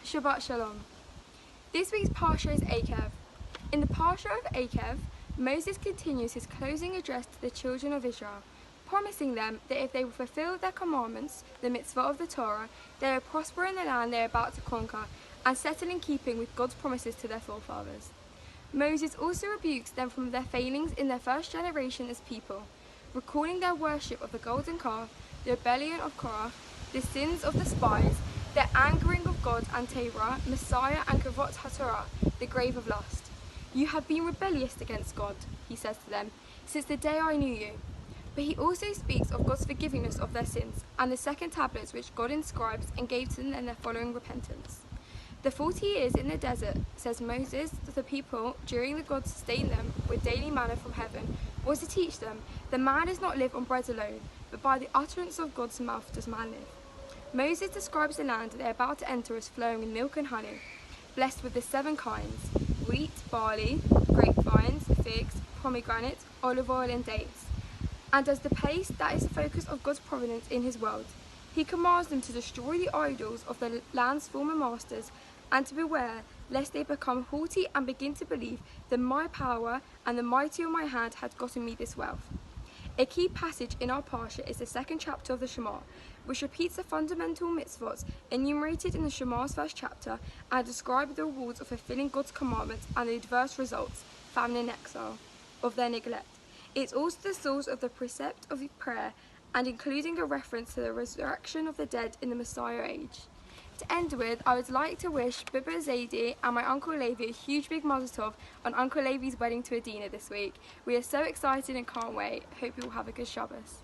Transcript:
Shabbat Shalom. This week's Parsha is Eikev. In the Parsha of Eikev, Moses continues his closing address to the children of Israel, promising them that if they will fulfill their commandments, the mitzvah of the Torah, they will prosper in the land they are about to conquer and settle in keeping with God's promises to their forefathers. Moses also rebukes them from their failings in their first generation as people, recalling their worship of the golden calf, the rebellion of Korah, the sins of the spies, their angering of God and Terah, Messiah and Kavot HaTorah, the grave of lust. You have been rebellious against God, he says to them, since the day I knew you. But he also speaks of God's forgiveness of their sins and the second tablets which God inscribes and gave to them in their following repentance. The 40 years in the desert, says Moses, to the people during the God sustained them with daily manna from heaven, was to teach them that man does not live on bread alone, but by the utterance of God's mouth does man live. Moses describes the land that they are about to enter as flowing with milk and honey, blessed with the 7 kinds: wheat, barley, grapevines, figs, pomegranates, olive oil and dates. And as the place that is the focus of God's providence in his world, he commands them to destroy the idols of the land's former masters and to beware lest they become haughty and begin to believe that my power and the mighty of my hand had gotten me this wealth. A key passage in our Parsha is the 2nd chapter of the Shema, which repeats the fundamental mitzvot enumerated in the Shema's 1st chapter and describes the rewards of fulfilling God's commandments and the adverse results, famine and exile, of their neglect. It's also the source of the precept of prayer and including a reference to the resurrection of the dead in the Messiah age. To end with, I would like to wish Bibba Zaidi and my Uncle Levi a huge big mazel tov on Uncle Levi's wedding to Adina this week. We are so excited and can't wait. Hope you will have a good Shabbos.